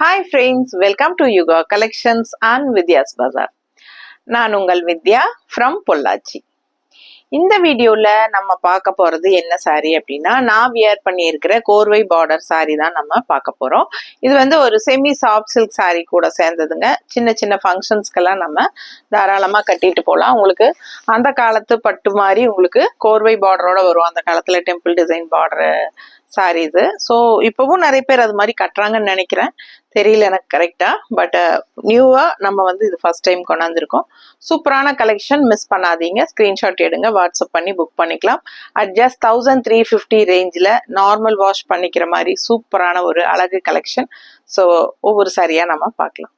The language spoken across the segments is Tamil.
Hi friends, welcome to Yuga Collections and Vidya's Bazaar. நான் உங்கள் வித்யா from பொள்ளாச்சி. இந்த வீடியோல நம்ம பார்க்க போறது என்ன சாரி அப்படின்னா, நான் வியர் பண்ணியிருக்கிற கோர்வை பார்டர் சாரி தான் நம்ம பார்க்க போறோம். இது வந்து ஒரு செமி சாஃப்ட் சில்க் சாரி கூட சேர்ந்ததுங்க. சின்ன சின்ன ஃபங்க்ஷன்ஸ்க்கெல்லாம் நம்ம தாராளமா கட்டிட்டு போகலாம். உங்களுக்கு அந்த காலத்து பட்டு மாதிரி உங்களுக்கு கோர்வை பார்டரோட வரும். அந்த காலத்துல temple design border saris. So இப்பவும் நிறைய பேர் அது மாதிரி கட்டுறாங்கன்னு நினைக்கிறேன். தெரியல எனக்கு கரெக்டா, பட் நியூவா நம்ம வந்து இது ஃபர்ஸ்ட் டைம் கொண்டாந்துருக்கோம். சூப்பரான கலெக்ஷன், மிஸ் பண்ணாதீங்க. ஸ்கிரீன்ஷாட் எடுங்க, வாட்ஸ்அப் பண்ணி புக் பண்ணிக்கலாம். அட் ஜஸ்ட் 1350 ரேஞ்சில் நார்மல் வாஷ் பண்ணிக்கிற மாதிரி சூப்பரான ஒரு அழகு கலெக்ஷன். ஸோ ஒவ்வொரு சாரியா நம்ம பார்க்கலாம்.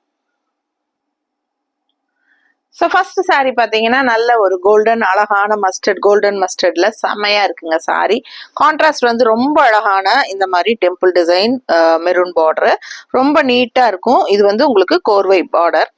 ஸோ ஃபர்ஸ்ட் சாரி பார்த்தீங்கன்னா நல்ல ஒரு கோல்டன் அழகான கோல்டன் மஸ்டர்ட்ல செம்மையா இருக்குங்க சாரி. கான்ட்ராஸ்ட் வந்து ரொம்ப அழகான இந்த மாதிரி டெம்பிள் டிசைன் மெரூன் பார்டர் ரொம்ப நீட்டா இருக்கும். இது வந்து உங்களுக்கு கோர்வை பார்டர்.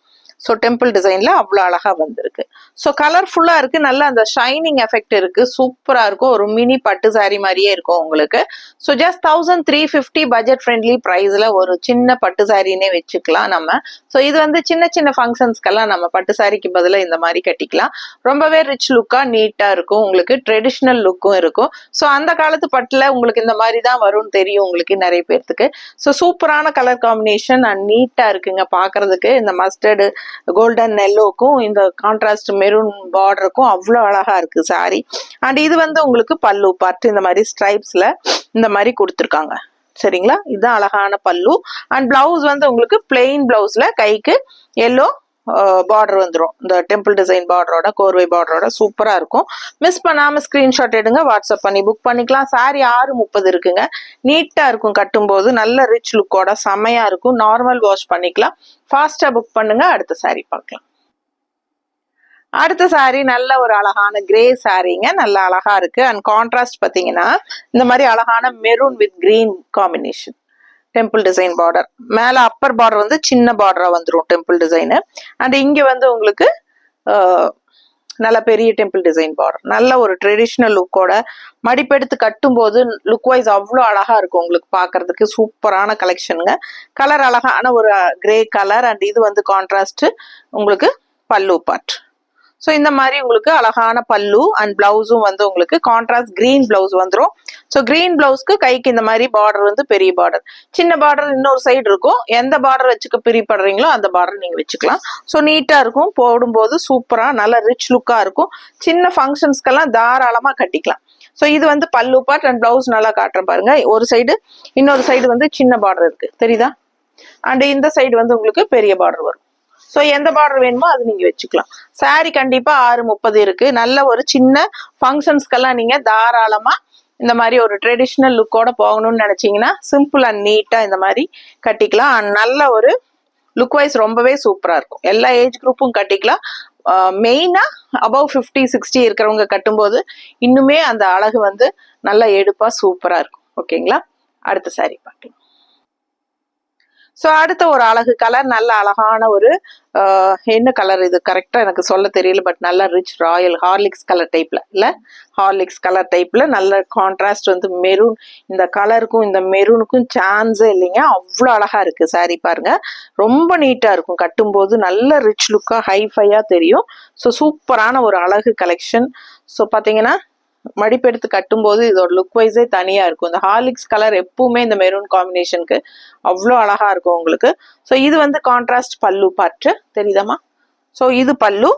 ஸோ டெம்பிள் டிசைன்ல அவ்வளோ அழகா வந்திருக்கு. ஸோ கலர்ஃபுல்லா இருக்கு, நல்ல அந்த ஷைனிங் எஃபெக்ட் இருக்கு, சூப்பரா இருக்கும். ஒரு மினி பட்டு சாரி மாதிரியே இருக்கும் உங்களுக்கு. ஸோ ஜஸ்ட் 1350 பட்ஜெட் ஃப்ரெண்ட்லி ப்ரைஸ்ல ஒரு சின்ன பட்டு சாரினே வச்சுக்கலாம் நம்ம. ஸோ இது வந்து சின்ன சின்ன ஃபங்க்ஷன்ஸ்க்கெல்லாம் நம்ம பட்டு சாரிக்கு பதிலாக இந்த மாதிரி கட்டிக்கலாம். ரொம்பவே ரிச் லுக்கா நீட்டா இருக்கும், உங்களுக்கு ட்ரெடிஷ்னல் லுக்கும் இருக்கும். ஸோ அந்த காலத்து பட்டுல உங்களுக்கு இந்த மாதிரி தான் வரும்னு தெரியும் உங்களுக்கு நிறைய பேர்த்துக்கு. ஸோ சூப்பரான கலர் காம்பினேஷன் அண்ட் நீட்டா இருக்குங்க பாக்குறதுக்கு. இந்த மஸ்டர்டு கோல்டன் எல்லோக்கும் இந்த கான்ட்ராஸ்ட் மெரூன் பார்டருக்கும் அவ்வளோ அழகா இருக்கு சாரி. அண்ட் இது வந்து உங்களுக்கு பல்லு பார்ட் இந்த மாதிரி ஸ்ட்ரைப்ஸ்ல இந்த மாதிரி கொடுத்துருக்காங்க. சரிங்களா, இதுதான் அழகான பல்லு. அண்ட் பிளவுஸ் வந்து உங்களுக்கு பிளெயின் பிளவுஸ்ல கைக்கு எல்லோ பார்டர் வந்துடும். இந்த டெம்பிள் டிசைன் பார்டரோட கோர்வை பார்டரோட சூப்பரா இருக்கும். மிஸ் பண்ணாம ஸ்கிரீன்ஷாட் எடுங்க, வாட்ஸ்அப் பண்ணி புக் பண்ணிக்கலாம். சாரி 630 இருக்குங்க. நீட்டா இருக்கும், கட்டும்போது நல்ல ரிச் லுக்கோட செமையா இருக்கும். நார்மல் வாஷ் பண்ணிக்கலாம். ஃபாஸ்டா புக் பண்ணுங்க. அடுத்த சாரி பார்க்கலாம். அடுத்த சாரி நல்ல ஒரு அழகான கிரே சாரிங்க, நல்ல அழகா இருக்கு. அண்ட் கான்ட்ராஸ்ட் பாத்தீங்கன்னா இந்த மாதிரி அழகான maroon with green combination. Temple design border மேல அப்பர் பார்டர் வந்து சின்ன பார்டரா வந்துடும் டெம்பிள் டிசைனு. அண்ட் இங்க வந்து உங்களுக்கு நல்ல பெரிய டெம்பிள் டிசைன் பார்டர், நல்ல ஒரு ட்ரெடிஷ்னல் லுக்கோட மடிப்பெடுத்து கட்டும் போது லுக் வைஸ் அவ்வளோ அழகா இருக்கும் உங்களுக்கு பாக்குறதுக்கு. சூப்பரான கலெக்ஷனுங்க. கலர் அழகான ஒரு கிரே கலர். அண்ட் இது வந்து கான்ட்ராஸ்ட் உங்களுக்கு பல்லு பார்ட். ஸோ இந்த மாதிரி உங்களுக்கு அழகான பல்லு அண்ட் பிளவுஸும் வந்து உங்களுக்கு கான்ட்ராஸ்ட் கிரீன் பிளவுஸ் வந்துடும். ஸோ கிரீன் பிளவுஸ்க்கு கைக்கு இந்த மாதிரி பார்டர் வந்து பெரிய பார்டர், சின்ன பார்டர் இன்னொரு சைடு இருக்கும். எந்த பார்டர் வச்சுக்க பிரிப்படுறீங்களோ அந்த பார்டர் நீங்க வச்சுக்கலாம். ஸோ நீட்டா இருக்கும், போடும்போது சூப்பரா நல்ல ரிச் லுக்கா இருக்கும். சின்ன ஃபங்க்ஷன்ஸ்க்கெல்லாம் தாராளமா கட்டிக்கலாம். ஸோ இது வந்து பல்லு பார்ட் அண்ட் பிளவுஸ் நல்லா காட்டுறேன் பாருங்க. ஒரு சைடு இன்னொரு சைடு வந்து சின்ன பார்டர் இருக்கு, தெரியுதா? அண்ட் இந்த சைடு வந்து உங்களுக்கு பெரிய பார்டர் வரும். ஸோ எந்த பார்டர் வேணுமோ அது நீங்க வச்சுக்கலாம். சாரி கண்டிப்பா 630 இருக்கு. நல்ல ஒரு சின்ன ஃபங்க்ஷன்ஸ்க்கெல்லாம் நீங்க தாராளமா இந்த மாதிரி ஒரு ட்ரெடிஷ்னல் லுக்கோட போகணும்னு நினைச்சீங்கன்னா சிம்பிள் அண்ட் நீட்டா இந்த மாதிரி கட்டிக்கலாம். அண்ட் நல்ல ஒரு லுக் வைஸ் ரொம்பவே சூப்பரா இருக்கும். எல்லா ஏஜ் குரூப்பும் கட்டிக்கலாம். மெயினா அபவ் 50-60 இருக்கிறவங்க கட்டும்போது இன்னுமே அந்த அழகு வந்து நல்லா எடுப்பா சூப்பரா இருக்கும். ஓகேங்களா, அடுத்த சாரி பார்க்கலாம். ஸோ அடுத்த ஒரு அழகு கலர், நல்ல அழகான ஒரு என்ன கலர் இது கரெக்டா எனக்கு சொல்ல தெரியல, பட் நல்ல ரிச் ராயல் ஹார்லிக்ஸ் கலர் டைப்ல இல்ல, ஹார்லிக்ஸ் கலர் டைப்ல நல்ல கான்ட்ராஸ்ட் வந்து மெரூன். இந்த கலருக்கும் இந்த மெரூனுக்கும் சான்ஸே இல்லைங்க, அவ்வளோ அழகா இருக்கு சாரி பாருங்க. ரொம்ப நீட்டா இருக்கும், கட்டும்போது நல்ல ரிச் லுக்கா ஹைஃபையா தெரியும். ஸோ சூப்பரான ஒரு அழகு கலெக்ஷன். ஸோ பாத்தீங்கன்னா மடிப்பெடுத்து கட்டும்போது இதோட லுக் வைஸே தனியா இருக்கும். இந்த ஹார்லிக்ஸ் கலர் எப்பவுமே இந்த மெரூன் காம்பினேஷனுக்கு அவ்வளோ அழகா இருக்கும் உங்களுக்கு. ஸோ இது வந்து கான்ட்ராஸ்ட் பல்லு பார்ட், தெரியுதாமா? ஸோ இது பல்லு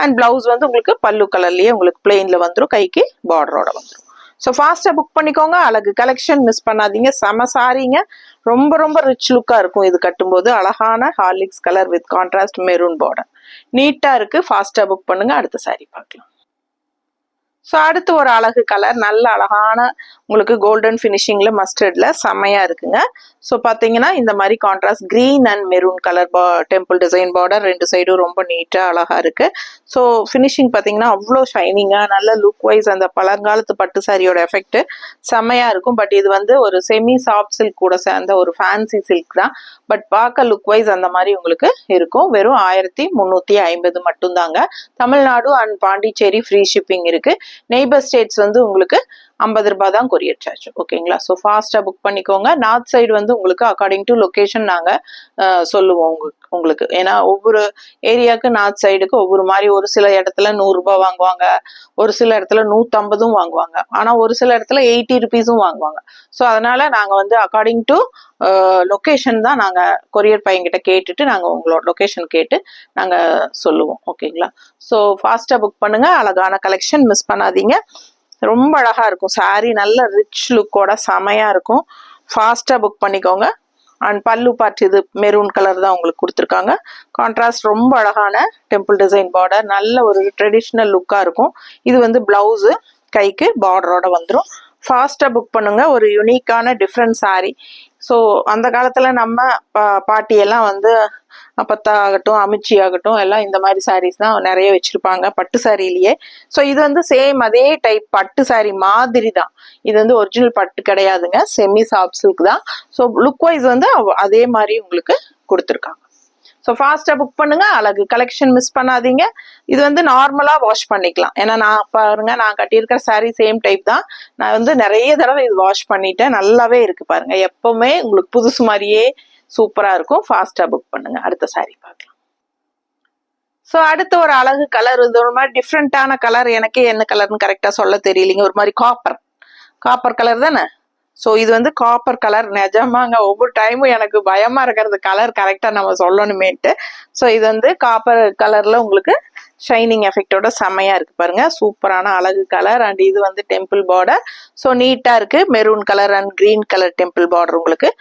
அண்ட் பிளவுஸ் வந்து உங்களுக்கு பல்லு கலர்லயே உங்களுக்கு பிளெயின்ல வந்துடும், கைக்கு பார்டரோட வந்துடும். ஸோ ஃபாஸ்டா புக் பண்ணிக்கோங்க. அழகு கலெக்ஷன் மிஸ் பண்ணாதீங்க. செம சாரிங்க, ரொம்ப ரொம்ப ரிச் லுக்கா இருக்கும் இது கட்டும்போது. அழகான Horlicks colour with contrast maroon border, நீட்டா இருக்கு. ஃபாஸ்டா புக் பண்ணுங்க. அடுத்த சாரி பார்க்கலாம். ஸோ அடுத்து ஒரு அழகு கலர், நல்ல அழகான உங்களுக்கு கோல்டன் ஃபினிஷிங்ல மஸ்டர்ட்ல செம்மையா இருக்குங்க. ஸோ பார்த்தீங்கன்னா இந்த மாதிரி contrast green and maroon colour temple design border ரெண்டு சைடும் ரொம்ப நீட்டா அழகா இருக்கு. ஸோ ஃபினிஷிங் பார்த்தீங்கன்னா அவ்வளோ ஷைனிங்கா நல்ல லுக் வைஸ் அந்த பழங்காலத்து பட்டு சாரியோட எஃபெக்ட் செம்மையா இருக்கும். பட் இது வந்து ஒரு செமி சாஃப்ட் சில்க் கூட சேர்ந்த ஒரு ஃபேன்சி சில்க் தான். பட் பார்க்க லுக் வைஸ் அந்த மாதிரி உங்களுக்கு இருக்கும். வெறும் 1350 மட்டும்தாங்க. Tamil Nadu and Pondicherry free shipping இருக்கு. நெய்பர் ஸ்டேட்ஸ் வந்து உங்களுக்கு 50 ரூபாய் தான் கொரியர் சார்ஜ். ஓகேங்களா? ஸோ ஃபாஸ்ட்டாக புக் பண்ணிக்கோங்க. நார்த் சைடு வந்து உங்களுக்கு அக்கார்டிங் டு லொக்கேஷன் நாங்கள் சொல்லுவோம் உங்களுக்கு. ஏன்னா ஒவ்வொரு ஏரியாவுக்கு நார்த் சைடுக்கு ஒவ்வொரு மாதிரி, ஒரு சில இடத்துல 100 ரூபாய் வாங்குவாங்க, ஒரு சில இடத்துல 150 வாங்குவாங்க, ஆனால் ஒரு சில இடத்துல 80 ருபீஸும் வாங்குவாங்க. ஸோ அதனால நாங்கள் வந்து அக்கார்டிங் டு லொக்கேஷன் தான் நாங்கள் கொரியர் பையன்கிட்ட கேட்டுட்டு நாங்கள் உங்களோட லொக்கேஷன் கேட்டு நாங்கள் சொல்லுவோம். ஓகேங்களா? ஸோ ஃபாஸ்ட்டாக புக் பண்ணுங்க. அழகான கலெக்ஷன் மிஸ் பண்ணாதீங்க. ரொம்ப அழகா இருக்கும் சாரி, நல்ல ரிச் லுக்கோட செமையா இருக்கும். ஃபாஸ்டா புக் பண்ணிக்கோங்க. அண்ட் பல்லு பார்ட் இது மெரூன் கலர் தான் உங்களுக்கு கொடுத்துருக்காங்க. கான்ட்ராஸ்ட் ரொம்ப அழகான டெம்பிள் டிசைன் பார்டர், நல்ல ஒரு ட்ரெடிஷ்னல் லுக்கா இருக்கும். இது வந்து பிளவுஸு, கைக்கு பார்டரோட வந்துடும். ஃபாஸ்டா புக் பண்ணுங்க. ஒரு யூனிக்கான டிஃப்ரெண்ட் சாரி. ஸோ அந்த காலத்துல நம்ம பாட்டியெல்லாம் வந்து அப்பத்தா ஆகட்டும், அமிச்சி ஆகட்டும், எல்லாம் இந்த மாதிரி சாரீஸ் தான் நிறைய வச்சிருப்பாங்க பட்டு சாரிலேயே. ஸோ இது வந்து சேம் அதே டைப் பட்டு சாரி மாதிரி தான். இது வந்து ஒரிஜினல் பட்டு கிடையாதுங்க, செமி சாஃப்ட் சில்க் தான். ஸோ லுக் வைஸ் வந்து அதே மாதிரி உங்களுக்கு கொடுத்துருக்காங்க. ஸோ ஃபாஸ்ட்டாக புக் பண்ணுங்க. அழகு கலெக்ஷன் மிஸ் பண்ணாதீங்க. இது வந்து நார்மலாக வாஷ் பண்ணிக்கலாம். ஏன்னா நான் பாருங்க, நான் கட்டியிருக்கிற சாரீ சேம் டைப் தான். நான் வந்து நிறைய தடவை இது வாஷ் பண்ணிட்டேன். நல்லாவே இருக்கு பாருங்க. எப்பவுமே உங்களுக்கு புதுசு மாதிரியே சூப்பரா இருக்கும். ஃபாஸ்டா புக் பண்ணுங்க. அடுத்த சாரி பார்க்கலாம். ஸோ அடுத்த ஒரு அழகு கலர், இது ஒரு மாதிரி டிஃப்ரெண்டான கலர். எனக்கே என்ன கலர்னு கரெக்டா சொல்ல தெரியலீங்க. ஒரு மாதிரி காப்பர் கலர் தானே. ஸோ இது வந்து காப்பர் கலர். நிஜமாங்க ஒவ்வொரு டைமும் எனக்கு பயமா இருக்கிறது கலர் கரெக்டா நம்ம சொல்லணுமேட்டு. ஸோ இது வந்து காப்பர் கலர்ல உங்களுக்கு ஷைனிங் எஃபெக்டோட செம்மையா இருக்கு பாருங்க. சூப்பரான அழகு கலர். அண்ட் இது வந்து டெம்பிள் பார்டர். ஸோ நீட்டா இருக்கு. Maroon colour and green colour temple border. உங்களுக்கு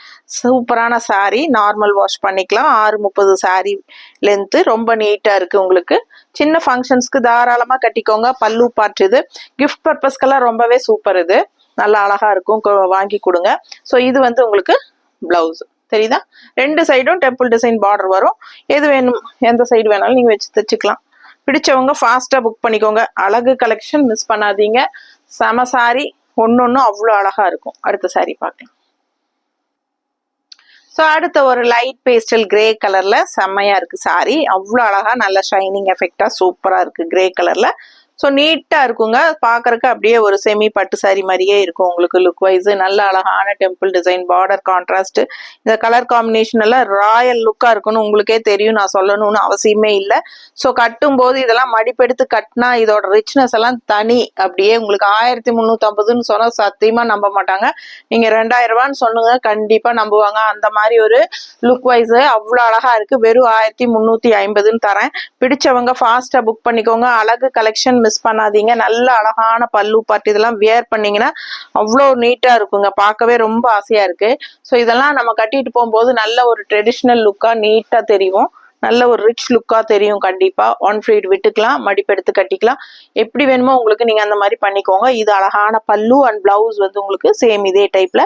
சூப்பரான சாரி. நார்மல் வாஷ் பண்ணிக்கலாம். 6:30 சாரி லென்த்து. ரொம்ப நீட்டா இருக்கு. உங்களுக்கு சின்ன ஃபங்க்ஷன்ஸ்க்கு தாராளமா கட்டிக்கோங்க. பல்லு பார்ட் இது. கிஃப்ட் பர்பஸ்க்கெல்லாம் ரொம்பவே சூப்பர். இது நல்லா அழகா இருக்கும், வாங்கி கொடுங்க. ஸோ இது வந்து உங்களுக்கு பிளவுஸ் தெரியுதா? 2 சைடும் டெம்பிள் டிசைன் பார்டர் வரும். எது வேணும், எந்த சைடு வேணாலும் நீங்க வச்சு தைச்சுக்கலாம். பிடிச்சவங்க ஃபாஸ்டா புக் பண்ணிக்கோங்க. அழகு கலெக்ஷன் மிஸ் பண்ணாதீங்க. செம சாரி, ஒன்னொன்னும் அவ்வளோ அழகா இருக்கும். அடுத்த சாரி பார்க்கலாம். ஸோ அடுத்த ஒரு லைட் பேஸ்டல் கிரே கலர்ல செம்மையா இருக்கு சாரி. அவ்வளோ அழகா நல்ல ஷைனிங் எஃபெக்டா சூப்பரா இருக்கு கிரே கலர்ல. ஸோ நீட்டா இருக்குங்க. பாக்குறதுக்கு அப்படியே ஒரு செமி பட்டு சாரி மாதிரியே இருக்கும் உங்களுக்கு லுக் வைஸ். நல்ல அழகான டெம்பிள் டிசைன் பார்டர் கான்ட்ராஸ்ட். இந்த கலர் காம்பினேஷன் எல்லாம் ராயல் லுக்கா இருக்குன்னு உங்களுக்கே தெரியும், நான் சொல்லணும்னு அவசியமே இல்லை. ஸோ கட்டும் போது இதெல்லாம் மடிப்பெடுத்து கட்டினா இதோட ரிச்னஸ் எல்லாம் தனி. அப்படியே உங்களுக்கு 1350 சொன்னா சத்தியமா நம்ப மாட்டாங்க. நீங்க 2000 ரூபான்னு சொன்னுங்க, கண்டிப்பா நம்புவாங்க. அந்த மாதிரி ஒரு லுக் வைஸ் அவ்வளோ அழகா இருக்கு. வெறும் 1350 தரேன். பிடிச்சவங்க ஃபாஸ்டா புக் பண்ணிக்கோங்க. அழகு கலெக்ஷன் மிஸ் பண்ணாதீங்க. நல்ல அழகான பல்லு பார்ட். இதெல்லாம் வியர் பண்ணீங்கன்னா அவ்வளோ நீட்டா இருக்குங்க. பார்க்கவே ரொம்ப ஆசையா இருக்கு. ஸோ இதெல்லாம் நம்ம கட்டிட்டு போகும்போது நல்ல ஒரு ட்ரெடிஷ்னல் லுக்கா நீட்டா தெரியும். நல்ல ஒரு ரிச் லுக்கா தெரியும். கண்டிப்பா ஒன் ஃப்ளீட் விட்டுக்கலாம், மடிப்பெடுத்து கட்டிக்கலாம். எப்படி வேணுமோ உங்களுக்கு நீங்க அந்த மாதிரி பண்ணிக்கோங்க. இது அழகான பல்லு அண்ட் பிளவுஸ் வந்து உங்களுக்கு சேம் இதே டைப்ல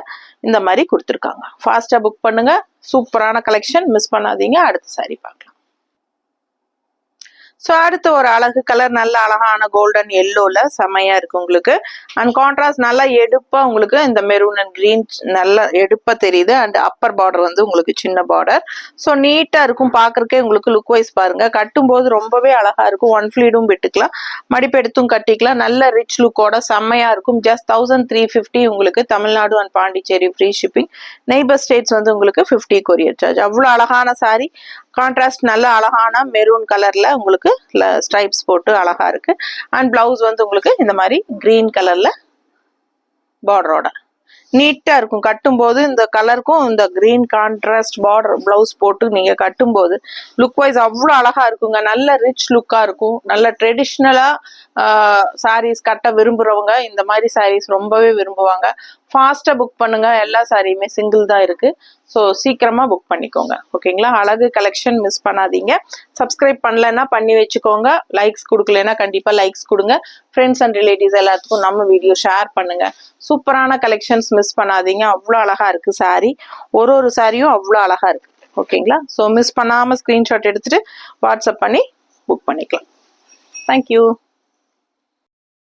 இந்த மாதிரி கொடுத்துருக்காங்க. ஃபாஸ்டா புக் பண்ணுங்க. சூப்பரான கலெக்ஷன் மிஸ் பண்ணாதீங்க. அடுத்த சாரி பார்க்கலாம். ஸோ அடுத்து ஒரு அழகு கலர், நல்ல அழகான கோல்டன் எல்லோல செமையா இருக்கு உங்களுக்கு. அண்ட் கான்ட்ராஸ்ட் நல்லா எடுப்பா உங்களுக்கு இந்த மெரூன் அண்ட் கிரீன் நல்லா எடுப்பா தெரியுது. அண்ட் அப்பர் பார்டர் வந்து உங்களுக்கு சின்ன பார்டர். ஸோ நீட்டா இருக்கும் பாக்குறதுக்கே. உங்களுக்கு லுக் வைஸ் பாருங்க. கட்டும் போது ரொம்பவே அழகா இருக்கும். ஒன் ஃபிளீடும் விட்டுக்கலாம், மடிப்பெடுத்தும் கட்டிக்கலாம். நல்ல ரிச் லுக்கோட செம்மையா இருக்கும். ஜஸ்ட் 1350 உங்களுக்கு. Tamil Nadu and Pondicherry free shipping. Neighbour states வந்து உங்களுக்கு 50 கொரியர் சார்ஜ். அவ்வளோ அழகான சாரி. கான்ட்ராஸ்ட் நல்ல அழகான மெரூன் கலர்ல உங்களுக்கு ஸ்ட்ரைப்ஸ் போட்டு அழகா இருக்கு. அண்ட் பிளவுஸ் வந்து உங்களுக்கு இந்த மாதிரி கிரீன் கலர்ல பார்டரோட நீட்டா இருக்கும். கட்டும் போது இந்த கலருக்கும் இந்த கிரீன் கான்ட்ராஸ்ட் பார்டர் பிளவுஸ் போட்டு நீங்க கட்டும் போது லுக் வைஸ் அவ்வளோ அழகா இருக்குங்க. நல்ல ரிச் லுக்கா இருக்கும். நல்ல ட்ரெடிஷ்னலா சாரீஸ் கட்ட விரும்புறவங்க இந்த மாதிரி சாரீஸ் ரொம்பவே விரும்புவாங்க. ஃபாஸ்டா புக் பண்ணுங்க. எல்லா சாரியுமே சிங்கிள் தான் இருக்கு. ஸோ சீக்கிரமா புக் பண்ணிக்கோங்க. ஓகேங்களா? அழகு கலெக்ஷன் மிஸ் பண்ணாதீங்க. சப்ஸ்கிரைப் பண்ணலன்னா பண்ணி வச்சுக்கோங்க. லைக்ஸ் கொடுக்கலன்னா கண்டிப்பா லைக்ஸ் கொடுங்க. ஃப்ரெண்ட்ஸ் அண்ட் ரிலேட்டிவ்ஸ் எல்லாத்துக்கும் நம்ம வீடியோ ஷேர் பண்ணுங்க. சூப்பரான கலெக்ஷன்ஸ் மிஸ் பண்ணாதீங்க. அவ்வளோ அழகா இருக்கு சாரி. ஒரு சாரியும் அவ்வளோ அழகா இருக்கு. ஓகேங்களா? ஸோ மிஸ் பண்ணாம ஸ்கிரீன்ஷாட் எடுத்துட்டு வாட்ஸ்அப் பண்ணி புக் பண்ணிக்கலாம். தேங்க்யூ.